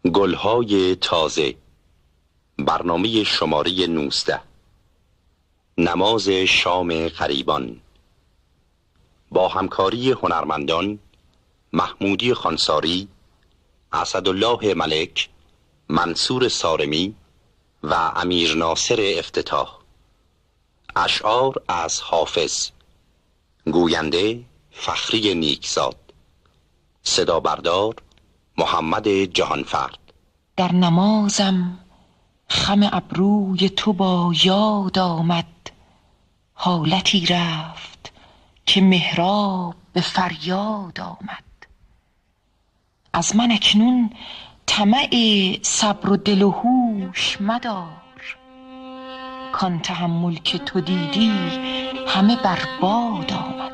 گلهای تازه، برنامه شماره 19، نماز شام غریبان، با همکاری هنرمندان محمودی خانساری، اسدالله ملک، منصور سارمی و امیر ناصر افتتاح. اشعار از حافظ، گوینده فخری نیکزاد، صدا بردار محمد جهانفرد. در نمازم خم ابروی تو با یاد آمد، حالتی رفت که محراب به فریاد آمد. از من اکنون طمع صبر و دل و هوش مدار، کان تحمل که تو دیدی همه برباد آمد.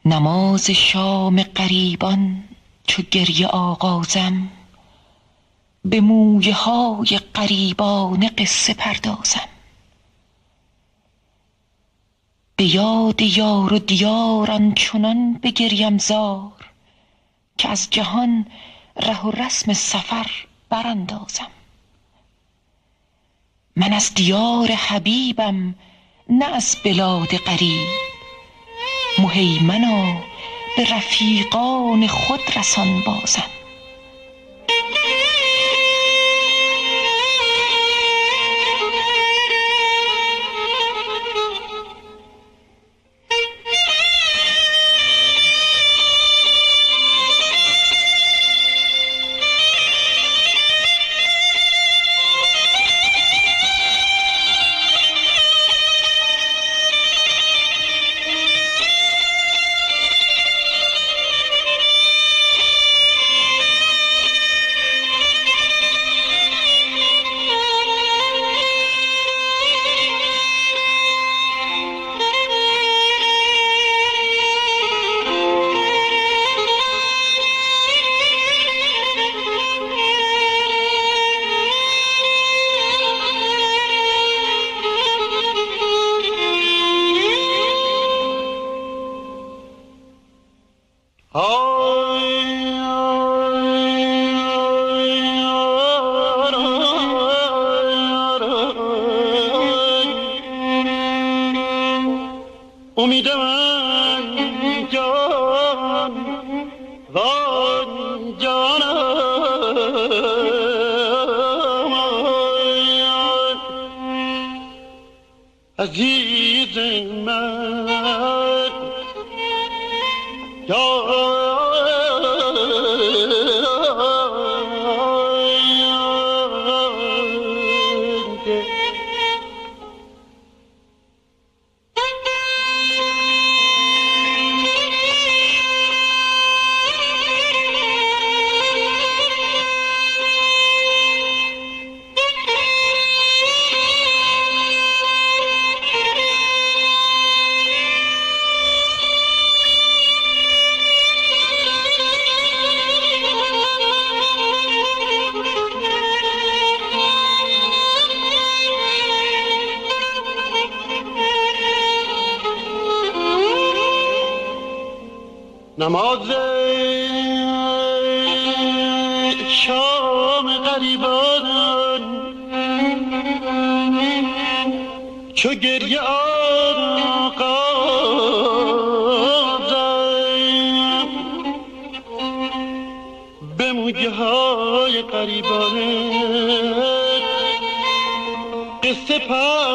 نماز شام غریبان چو گریه آغازم، به مویه های غریبانه قصه پردازم. به یاد یار و دیار آنچنان بگریم زار، که از جهان ره و رسم سفر براندازم. من از دیار حبیبم نه از بلاد غریب، مهیمنا به رفیقان خود رسان بازم. امید من جان وان جانم، عزیز من جان. نماز شام غریبان چو گریه آغازم، به موجه های غریبانه قصه پردازم.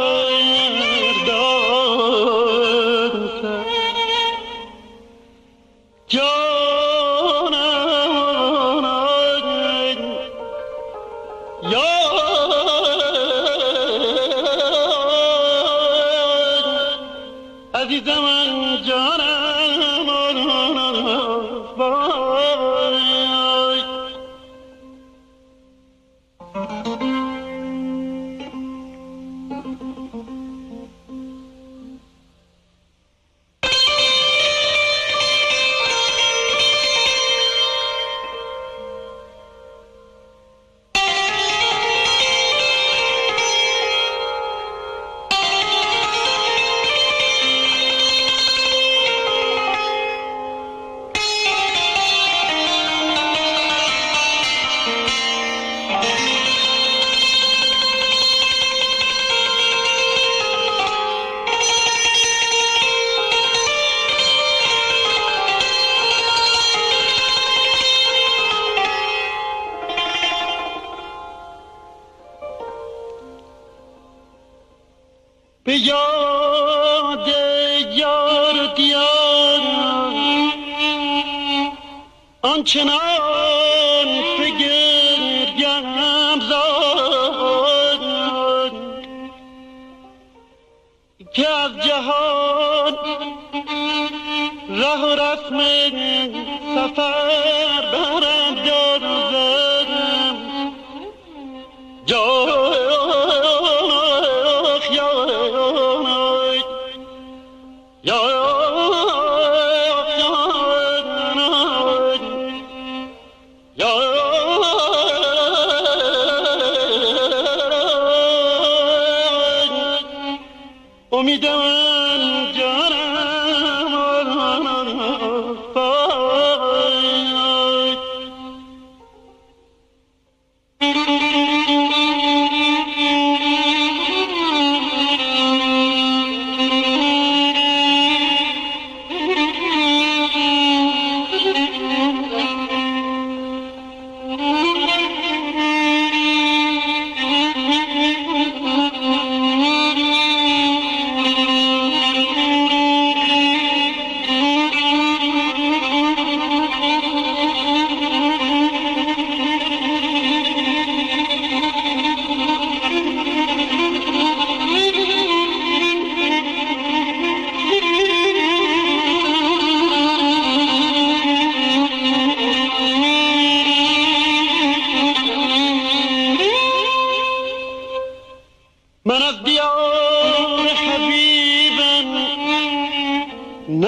عزیزم من جانم وای. به یاد یار و دیار آنچنان بگریم زاد، که از جهان ره و رسم سفر براندازم.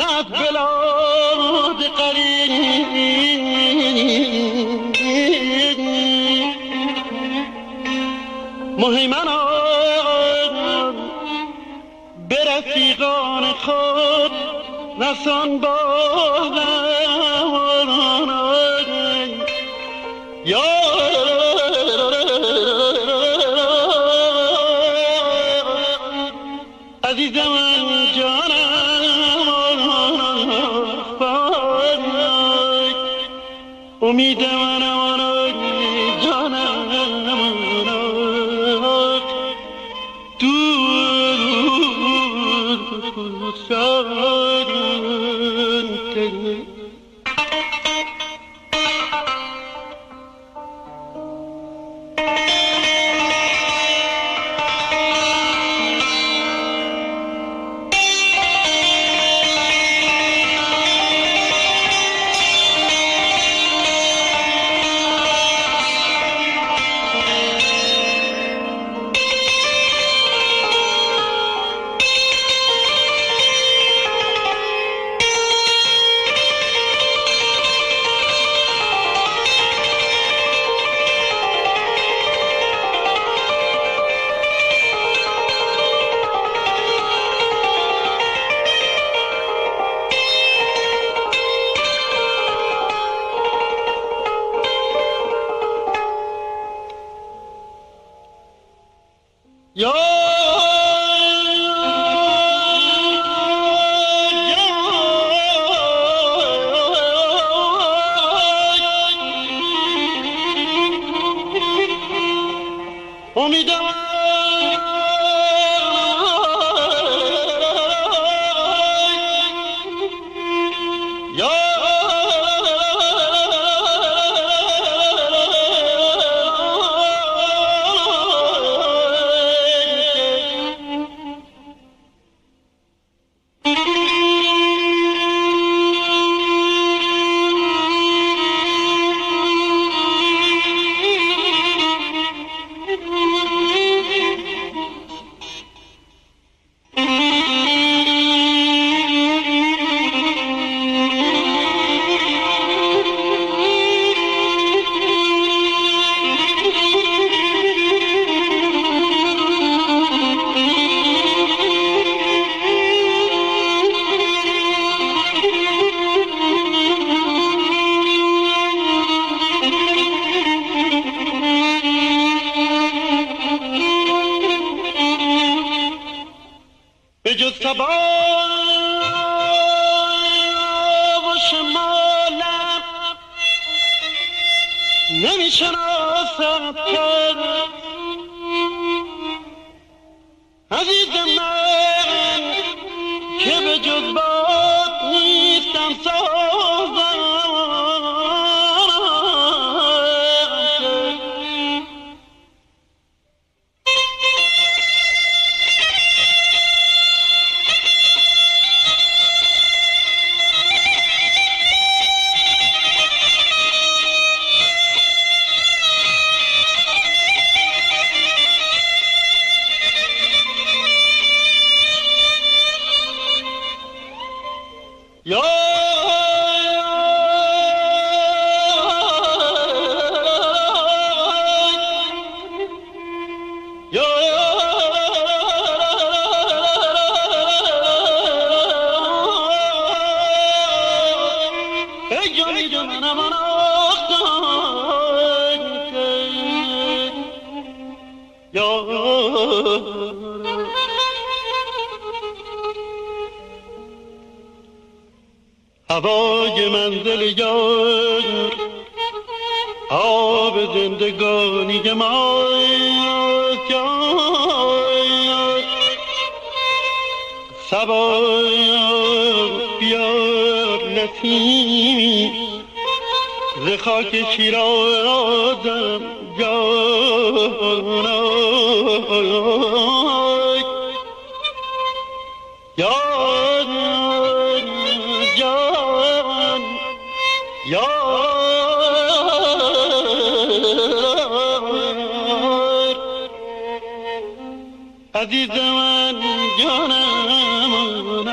نه از بلاد قریب مهیمن به رفیقان خود نسان بازم یا عزیزم جانم امید من جانم به جز سبا و شمالم نمی شناسم کرد عزیز من که به جز باد نیستم سازم هوای منزل یار آب زندگانی ما صبا بیار نسیمی ز خاک شیرازم جانا عزیز من جانم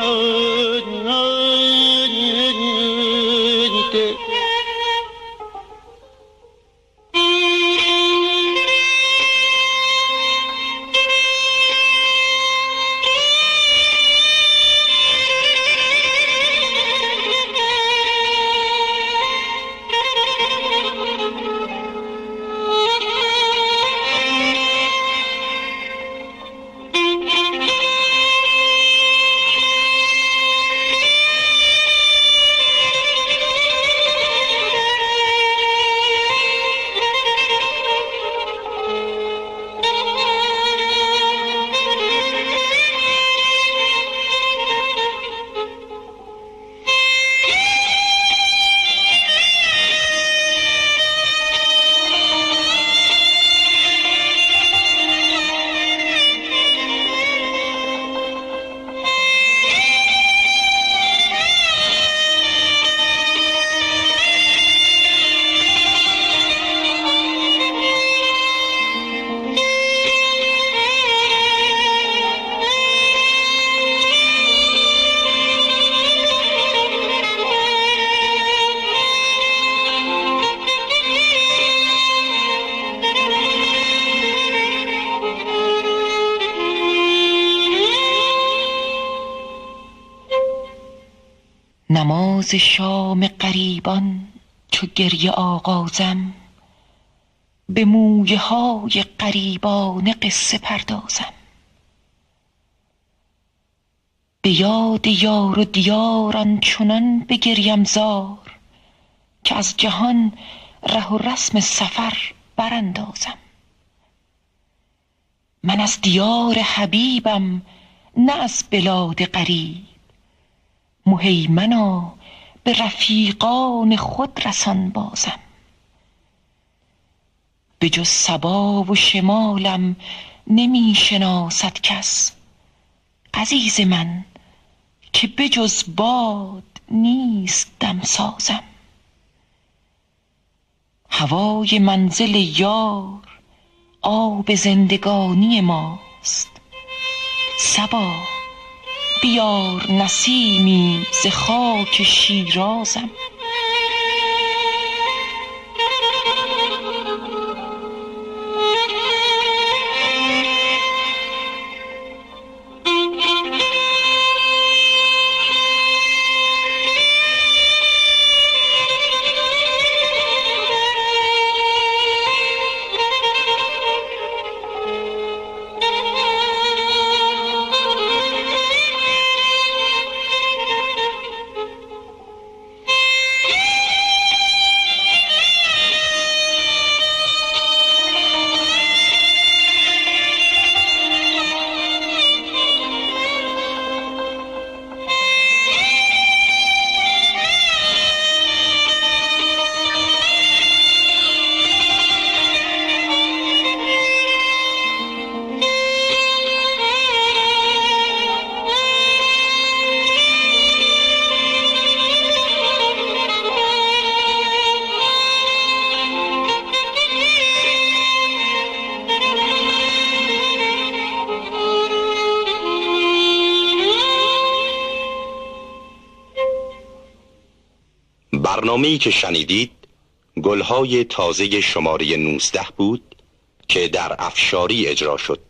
نماز شام غریبان چو گریه آغازم، به مویه های غریبانه قصه پردازم. به یاد یار و دیار آنچنان بگریم زار، که از جهان ره و رسم سفر براندازم. من از دیار حبیبم نه از بلاد غریب، مهیمنا به رفیقان خود رسان بازم. به جز صبا و شمالم نمی شناسد کس، عزیز من که به جز باد نیست دمسازم. هوای منزل یار آب زندگانی ماست، صبا بیار نسیمی ز خاک شیرازم. برنامه‌ای که شنیدید گلهای تازه شماره 19 بود که در افشاری اجرا شد.